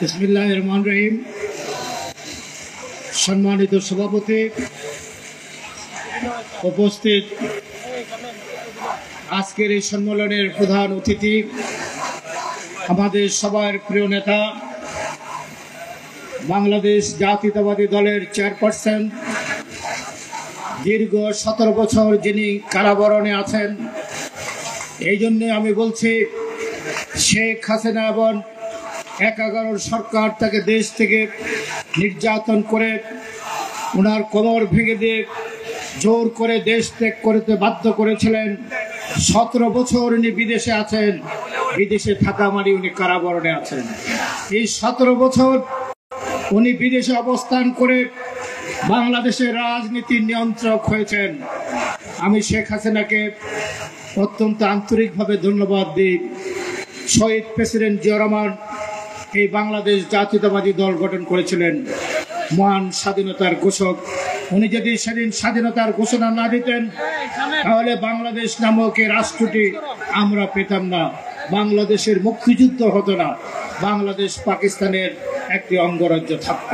বিসমিল্লাহির রহমানির রহিম। সম্মানিত সভাপতি, উপস্থিত আজকের এই সম্মেলনের প্রধান অতিথি, আমাদের সবার প্রিয় নেতা, বাংলাদেশ জাতীয়তাবাদী দলের চেয়ারপারসন, দীর্ঘ 17 বছর যিনি কারাবরণে আছেন। এই জন্য আমি বলছি, শেখ হাসিনা এবং 11 সরকার তাকে দেশ থেকে নির্যাতন করে ওনার কোমর ভেঙে দিয়ে জোর করে দেশ ত্যাগ করতে বাধ্য করেছিলেন। 17 বছর উনি বিদেশে আছেন, বিদেশে থাকা মানে উনি কারাবরণে আছেন। এই 17 বছর উনি বিদেশে অবস্থান করে বাংলাদেশের রাজনীতির নিয়ন্ত্রক হয়েছেন। আমি শেখ হাসিনাকে অত্যন্ত আন্তরিকভাবে ধন্যবাদ দিই। শহীদ প্রেসিডেন্ট জিয়া রহমান এই বাংলাদেশ জাতীয়তাবাদী দল গঠন করেছিলেন, মহান স্বাধীনতার ঘোষক। উনি যদি সেদিন স্বাধীনতার ঘোষণা না দিতেন, তাহলে বাংলাদেশ নামক এই রাষ্ট্রটি আমরা পেতাম না, বাংলাদেশের মুক্তিযুদ্ধ হতো না, বাংলাদেশ পাকিস্তানের একটি অঙ্গরাজ্য থাকত।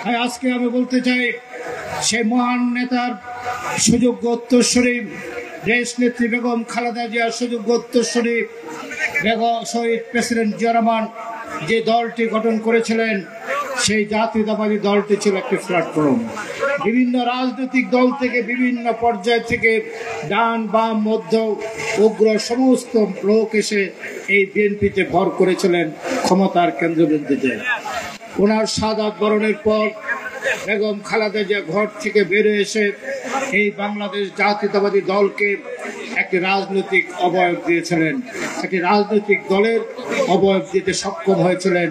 তাই আজকে আমি বলতে চাই, সেই মহান নেতার সুযোগ্য উত্তরসূরি দেশ নেত্রী বেগম খালেদা জিয়ার সুযোগ্য উত্তরসূরি বেগম শহীদ প্রেসিডেন্ট জিয়া রহমান যে দলটি গঠন করেছিলেন, সেই জাতীয়তাবাদী দলটি ছিল একটি প্ল্যাটফর্ম। বিভিন্ন রাজনৈতিক দল থেকে, বিভিন্ন পর্যায় থেকে, ডান বাম মধ্য উগ্র সমস্ত লোক এসে এই বিএনপিতে ভর করেছিলেন ক্ষমতার কেন্দ্রবিন্দুতে। ওনার শাহাদাত বরণের পর বেগম খালেদা জিয়া ঘর থেকে বেরিয়ে এসে এই বাংলাদেশ জাতীয়তাবাদী দলকে একটি রাজনৈতিক অবয়ব দিয়েছিলেন, একটি রাজনৈতিক দলের অবয়ব দিতে সক্ষম হয়েছিলেন।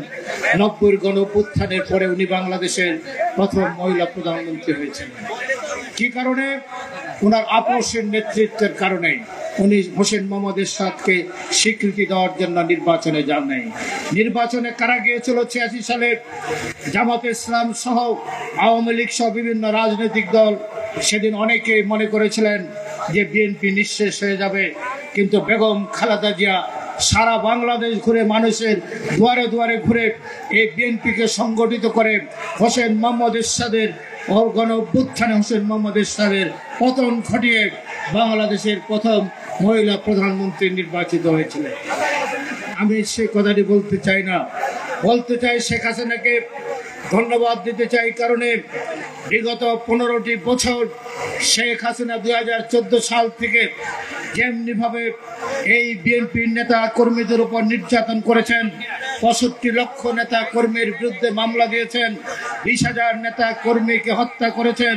90 গণঅভ্যুত্থানের পরে উনি বাংলাদেশের প্রথম মহিলা প্রধানমন্ত্রী হয়েছেন। কি কারণে? ওনার আপোষের নেতৃত্বের কারণে। উনি হোসেন মোহাম্মদ এরশাদকে স্বীকৃতি দেওয়ার জন্য নির্বাচনে যান নাই। নির্বাচনে কারা গিয়েছিল 86 সালে? জামাতে ইসলাম সহ আওয়ামী লীগ সহ বিভিন্ন রাজনৈতিক দল। সেদিন অনেকেই মনে করেছিলেন যে বিএনপি নিঃশেষ হয়ে যাবে, কিন্তু বেগম খালেদা জিয়া সারা বাংলাদেশ ঘুরে, মানুষের দুয়ারে দুয়ারে ঘুরে এই বিএনপিকে সংগঠিত করে হোসেন মোহাম্মদ এরশাদের গণঅভ্যুত্থানে হোসেন মোহাম্মদ এরশাদের পতন ঘটিয়ে বাংলাদেশের প্রথম মহিলা প্রধানমন্ত্রী নির্বাচিত হয়েছিলেন। আমি সে কথাটি বলতে চাই না, বলতে চাই শেখ হাসিনাকে ধন্যবাদ দিতে চাই। কারণে বিগত 15টি বছর শেখ হাসিনা 2014 সাল থেকে যেমনিভাবে এই বিএনপির নেতা কর্মীদের উপর নির্যাতন করেছেন, 65 লক্ষ নেতা কর্মীর বিরুদ্ধে মামলা দিয়েছেন, 20,000 নেতা কর্মীকে হত্যা করেছেন,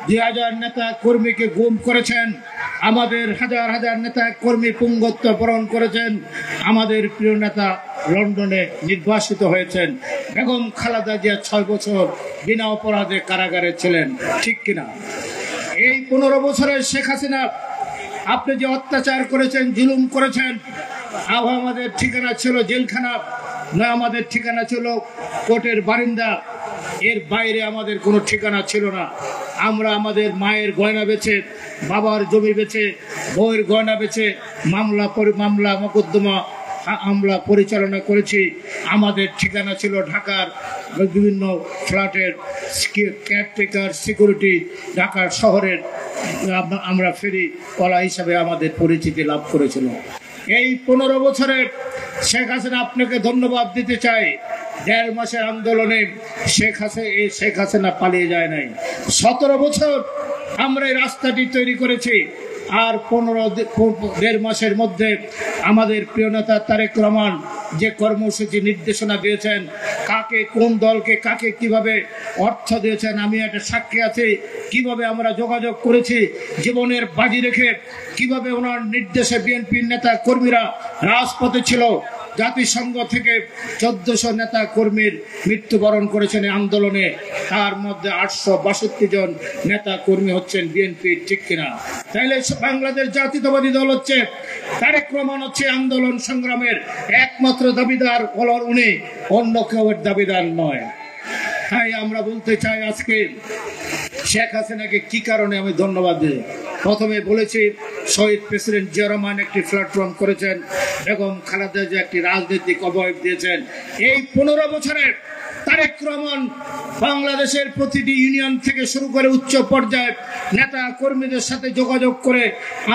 2,000 নেতা কর্মীকে গুম করেছেন, আমাদের হাজার হাজার নেতা কর্মী পুঙ্গত্ব বরণ করেছেন। আমাদের প্রিয় নেতা লন্ডনে নির্বাসিত হয়েছেন। বেগম খালেদা জিয়া 6 বছর বিনা অপরাধে কারাগারে ছিলেন, ঠিক কিনা? এই 15 বছরে শেখ হাসিনা আপনি যে অত্যাচার করেছেন, জুলুম করেছেন, আমাদের ঠিকানা ছিল জেলখানা, না আমাদের ঠিকানা ছিল কোর্টের বারিন্দা, এর বাইরে আমাদের কোনো ঠিকানা ছিল না। আমরা আমাদের মায়ের গয়না বেচে, বাবার জমি বেচে, বউয়ের গয়না বেচে মামলা মোকদ্দমা আমরা পরিচালনা করেছি। আমাদের ঠিকানা ছিল ঢাকার বিভিন্ন ফ্ল্যাটের কেয়ারটেকার, সিকিউরিটি, ঢাকার শহরের আমরা ফেরি কলা হিসাবে আমাদের পরিচিতি লাভ করেছিল। এই 15 বছরে শেখ হাসিনা আপনাকে ধন্যবাদ দিতে চাই। 1.5 মাসের আন্দোলনে শেখ হাসিনা পালিয়ে যায় নাই। 17 বছর আমরা এই রাস্তাটি তৈরি করেছি। আর 1.5 মাসের মধ্যে আমাদের প্রিয় নেতা তারেক রহমান যে কর্মসূচি নির্দেশনা দিয়েছেন, কাকে, কোন দলকে কাকে কিভাবে অর্থ দিয়েছেন, আমি একটা সাক্ষী আছি। কিভাবে আমরা যোগাযোগ করেছি, জীবনের বাজি রেখে কিভাবে ওনার নির্দেশে বিএনপির নেতা কর্মীরা রাজপথে ছিল। জাতিসংঘ থেকে 1400 নেতা কর্মীর মৃত্যুবরণ করেছেন এই আন্দোলনে, তার মধ্যে 862 জন নেতা কর্মী হচ্ছেন বিএনপি, ঠিক কিনা? তাইলে বাংলাদেশ জাতীয়তাবাদী দল হচ্ছে, তারেক রহমান হচ্ছে আন্দোলন সংগ্রামের একমাত্র দাবিদার, উনি অন্য কেউ দাবিদার নয়। তাই আমরা বলতে চাই, আজকে শেখ হাসিনাকে কি কারণে আমি ধন্যবাদ দিই। প্রথমে বলেছি শহীদ প্রেসিডেন্ট জিয়া রহমান একটি প্ল্যাটফর্ম করেছেন, বেগম খালেদা জিয়া একটি রাজনৈতিক অবয়ব দিয়েছেন। এই 15 বছরের তারেক রহমান বাংলাদেশের প্রতিটি ইউনিয়ন থেকে শুরু করে উচ্চ পর্যায়ে নেতা কর্মীদের সাথে যোগাযোগ করে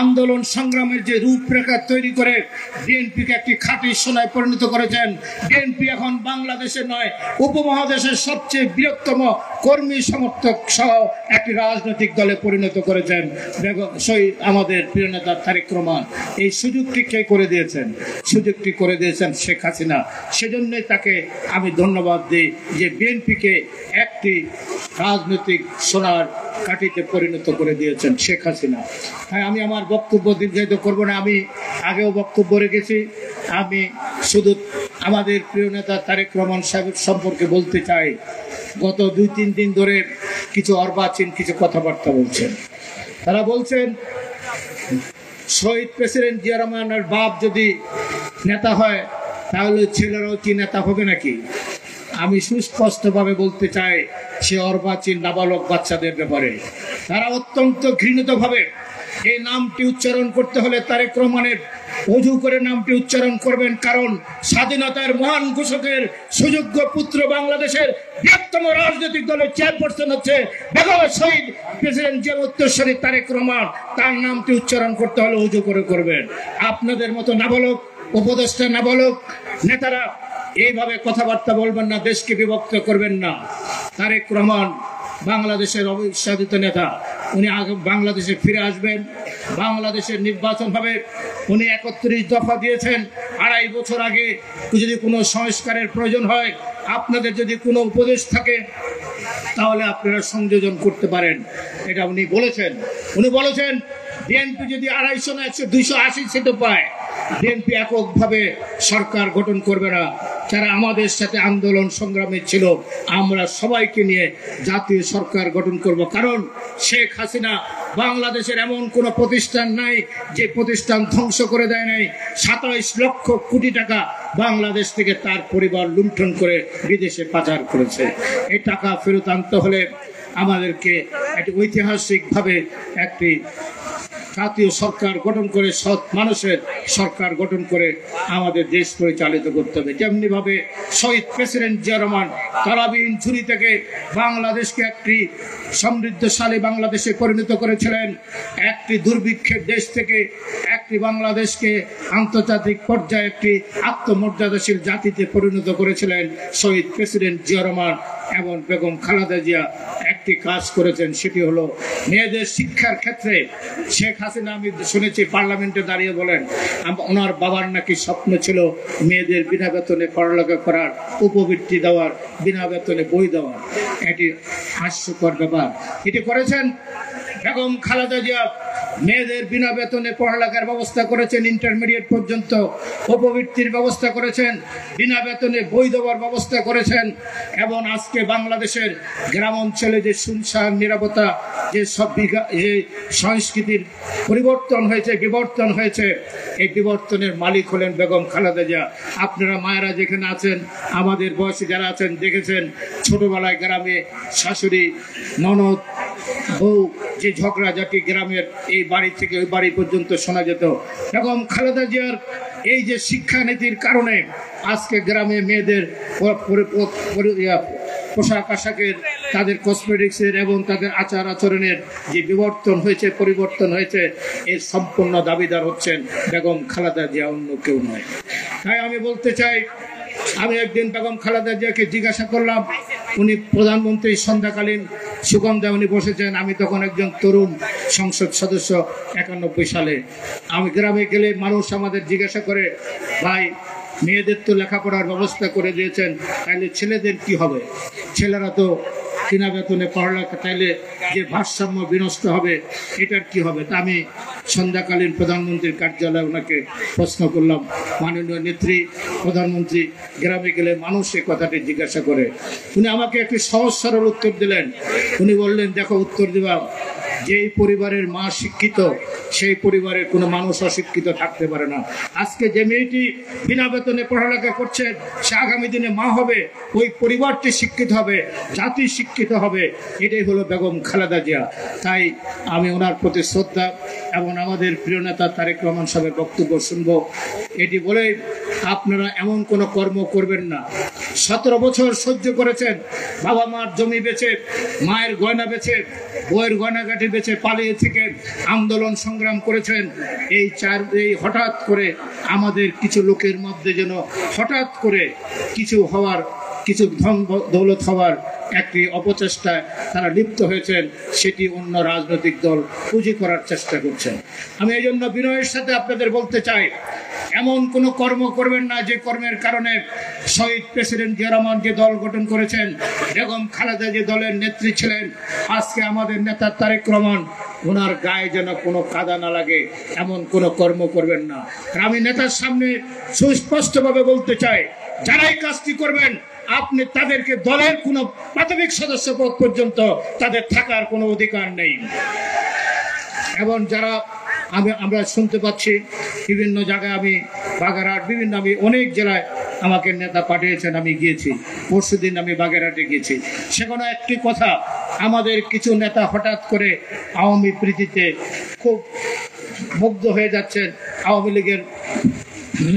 আন্দোলন সংগ্রামের যে রূপরেখা তৈরি করে বিএনপিকে একটি খাঁটি সোনায় পরিণত করেছেন। বিএনপি এখন বাংলাদেশে নয়, উপমহাদেশের সবচেয়ে বৃহত্তম কর্মী সমর্থক সহ একটি রাজনৈতিক দলে পরিণত করেছেন শহীদ আমাদের প্রিয় নেতা তারেক রহমান। এই সুযোগটি কে করে দিয়েছেন? সুযোগটি করে দিয়েছেন শেখ হাসিনা। সেজন্যই তাকে আমি ধন্যবাদ দিই যে বিএনপিকে একটি রাজনৈতিক সোনার কাঠিতে পরিণত করে দিয়েছেন শেখ হাসিনা। হ্যাঁ, আমি আমার বক্তব্য দীর্ঘায়িত করব না, আমি আগেও বক্তব্য রেখেছি। আমি শুধু আমাদের প্রিয় নেতা তারেক রহমান সাহেব সম্পর্কে বলতে চাই, গত 2-3 দিন ধরে কিছু অর্বাচীন কিছু কথাবার্তা বলছেন। তারা বলছেন শহীদ প্রেসিডেন্ট জিয়া রহমানের বাপ যদি নেতা হয় তাহলে ছেলেরাও কি নেতা হবে নাকি? আমি সুস্পষ্টভাবে বলতে চাই, সে অর্বাচীন নাবালক বাচ্চাদের ব্যাপারে তারা অত্যন্ত ঘৃণিতভাবে এই নামটি উচ্চারণ করতে হলে তারেক রহমানের অজু করে নামটি উচ্চারণ করবেন, কারণ স্বাধীনতার মহান ঘোষকের সুযোগ্য পুত্র বাংলাদেশের বৃহত্তম রাজনৈতিক দলের চেয়ারপারসন হচ্ছে বেগম শহীদ প্রেসিডেন্ট জিয়া উত্তরসূরি তারেক রহমান। তার নামটি উচ্চারণ করতে হলে অজু করে করবেন। আপনাদের মতো নাবালক উপদেষ্টা নাবালক নেতারা এইভাবে কথাবার্তা বলবেন না, দেশকে বিভক্ত করবেন না। তারেক রহমান বাংলাদেশের অবিস্বাদিত নেতা, উনি বাংলাদেশে ফিরে আসবেন, বাংলাদেশের নির্বাচন হবে। উনি 31 দফা দিয়েছেন। 2.5 বছর আগে যদি কোনো সংস্কারের প্রয়োজন হয়, আপনাদের যদি কোনো উপদেশ থাকে তাহলে আপনারা সংযোজন করতে পারেন, এটা উনি বলেছেন। উনি বলেছেন বিএনপি যদি 250 না 280 সিটও পায়, বিএনপি এককভাবে সরকার গঠন করবে না। যারা আমাদের সাথে আন্দোলন সংগ্রামে ছিল, আমরা সবাইকে নিয়ে জাতীয় সরকার গঠন করব। কারণ শেখ হাসিনা বাংলাদেশের এমন কোনো প্রতিষ্ঠান নাই যে প্রতিষ্ঠান ধ্বংস করে দেয় নাই। 27 লক্ষ কোটি টাকা বাংলাদেশ থেকে তার পরিবার লুণ্ঠন করে বিদেশে পাচার করেছে। এই টাকা ফেরত আনতে হলে আমাদেরকে একটি ঐতিহাসিকভাবে একটি জাতীয় সরকার গঠন করে, সৎ মানুষের সরকার গঠন করে আমাদের দেশ পরিচালিত করতে হবে। যেমনি ভাবে শহীদ প্রেসিডেন্ট জিয়া রহমান তারাবিহীন ঝুরি থেকে বাংলাদেশকে একটি সমৃদ্ধশালী বাংলাদেশে পরিণত করেছিলেন, একটি দুর্ভিক্ষের দেশ থেকে একটি বাংলাদেশকে আন্তর্জাতিক পর্যায়ে একটি আত্মমর্যাদাশীল জাতিতে পরিণত করেছিলেন শহীদ প্রেসিডেন্ট জিয়া রহমান এবং বেগম খালেদা জিয়া। একটি কাজ করেছেন, সেটি হলো মেয়েদের শিক্ষার ক্ষেত্রে। শেখ হাসিনা আমি শুনেছি পার্লামেন্টে দাঁড়িয়ে বলেন ওনার বাবার নাকি স্বপ্ন ছিল মেয়েদের বিনা বেতনে পড়ালেখা করার, উপবৃত্তি দেওয়ার, বিনা বেতনে বই দেওয়ার। এটি হাস্যকর ব্যাপার। এটি করেছেন বেগম খালেদা জিয়া। মেয়েদের বিনা বেতনে পড়ালেখার ব্যবস্থা করেছেন, ইন্টারমিডিয়েট পর্যন্ত উপবৃত্তির ব্যবস্থা করেছেন, বিনা বেতনে বই দেওয়ার ব্যবস্থা করেছেন। এবং আজকে বাংলাদেশের গ্রাম অঞ্চলে যে শুনশান নিরাপত্তা, যে যে সংস্কৃতির পরিবর্তন হয়েছে, বিবর্তন হয়েছে, এই বিবর্তনের মালিক হলেন বেগম খালেদা জিয়া। আপনারা মায়েরা যেখানে আছেন, আমাদের বয়সী যারা আছেন, দেখেছেন ছোটবেলায় গ্রামে শাশুড়ি ননদ বউ যে ঝগড়াঝাটি গ্রামের এই বাড়ি থেকে ওই বাড়ি পর্যন্ত শোনা যেত। বেগম খালেদা জিয়ার এই যে শিক্ষানীতির কারণে আজকে গ্রামে মেয়েদের পোশাক আশাকের, তাদের কসমেটিক্সের এবং তাদের আচার আচরণের যে বিবর্তন হয়েছে, পরিবর্তন হয়েছে, এর সম্পূর্ণ দাবিদার হচ্ছেন বেগম খালেদা জিয়া, অন্য কেউ নয়। তাই আমি বলতে চাই, আমি একদিন বেগম খালেদা জিয়াকে জিজ্ঞাসা করলাম, উনি প্রধানমন্ত্রী সন্ধ্যাকালীন সুগন্ধা উনি বসেছেন, আমি তখন একজন তরুণ সংসদ সদস্য 91 সালে। আমি গ্রামে গেলে মানুষ আমাদের জিজ্ঞাসা করে, ভাই মেয়েদের তো লেখাপড়ার ব্যবস্থা করে দিয়েছেন, তাইলে ছেলেদের কি হবে? ছেলেরা তো বিনা বেতনে পড়ালেখা, তাইলে যে ভারসাম্য বিনষ্ট হবে, এটার কি হবে? তা আমি সন্ধ্যাকালীন প্রধানমন্ত্রীর কার্যালয়ে ওনাকে প্রশ্ন করলাম, মাননীয় নেত্রী প্রধানমন্ত্রী, গ্রামে গেলে মানুষ এই কথাটি জিজ্ঞাসা করে। উনি আমাকে একটি সহজ সরল উত্তর দিলেন। উনি বললেন, দেখো উত্তর দেওয়া যেই পরিবারের মা শিক্ষিত সেই পরিবারের কোনো মানুষ অশিক্ষিত থাকতে পারে না। আজকে যে মেয়েটি বিনা বেতনে পড়ালেখা করছে সে আগামী দিনে মা হবে, ওই পরিবারটি শিক্ষিত হবে, জাতি শিক্ষিত হবে। এটাই হলো বেগম খালেদা জিয়া। তাই আমি ওনার প্রতি শ্রদ্ধা এবং আমাদের প্রিয় নেতা তারেক রহমান সাহেবের বক্তব্য শুনব। এটি বলে আপনারা এমন কোনো কর্ম করবেন না। 17 বছর সহ্য করেছেন, বাবা মার জমি বেচে, মায়ের গয়না বেচে, বইয়ের গয়নাগাটি বেচে পালিয়ে থেকে আন্দোলন সংগ্রাম করেছেন। এই হঠাৎ করে আমাদের কিছু লোকের মধ্যে যেন হঠাৎ করে কিছু ধন দৌলত হওয়ার একটি অপচেষ্টায় তারা লিপ্ত হয়েছেন, সেটি অন্য রাজনৈতিক দল পুঁজি করার চেষ্টা করছেন। আমি এই জন্য বিনয়ের সাথে আপনাদের বলতে চাই, এমন কোনো কর্ম করবেন না যে কর্মের কারণে শহীদ প্রেসিডেন্ট জিয়া রহমান যে দল গঠন করেছেন, বেগম খালেদা যে দলের নেত্রী ছিলেন, আজকে আমাদের নেতা তারেক রহমান, ওনার গায়ে যেন কোনো কাদা না লাগে, এমন কোনো কর্ম করবেন না। আমি নেতার সামনে সুস্পষ্টভাবে বলতে চাই, যারাই কাজটি করবেন আপনি তাদেরকে দলের কোনো প্রাথমিক সদস্য পদ পর্যন্ত তাদের থাকার কোনো অধিকার নেই। এবং যারা আমরা শুনতে পাচ্ছি বিভিন্ন জায়গায়, আমি বাগেরহাট আমি অনেক জেলায় আমাকে নেতা পাঠিয়েছেন, আমি গিয়েছি। পরশুদিন আমি বাগেরহাটে গিয়েছি। সেখানে একটি কথা, আমাদের কিছু নেতা হঠাৎ করে আওয়ামী প্রীতিতে খুব মুগ্ধ হয়ে যাচ্ছেন। আওয়ামী লীগের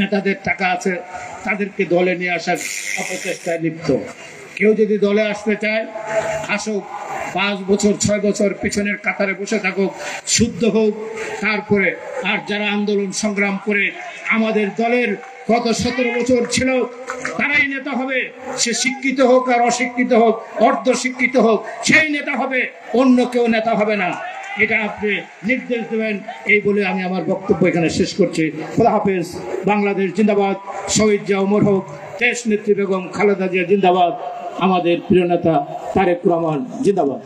নেতাদের টাকা আছে, তাদেরকে দলে নিয়ে আসার অপচেষ্টায় লিপ্ত। কেউ যদি দলে আসতে চায় আসুক, 5 বছর 6 বছর পিছনের কাতারে বসে থাকুক, শুদ্ধ হোক, তারপরে। আর যারা আন্দোলন সংগ্রাম করে আমাদের দলের গত 17 বছর ছিল, তারাই নেতা হবে। সে শিক্ষিত হোক আর অশিক্ষিত হোক, অর্ধ শিক্ষিত হোক, সেই নেতা হবে, অন্য কেউ নেতা হবে না। এটা আপনি নির্দেশ দেবেন। এই বলে আমি আমার বক্তব্য এখানে শেষ করছি। খোদা হাফেজ। বাংলাদেশ জিন্দাবাদ। শহীদ জিয়া অমর হোক। দেশ নেত্রী বেগম খালেদা জিয়া জিন্দাবাদ। আমাদের প্রিয় নেতা তারেক রহমান জিন্দাবাদ।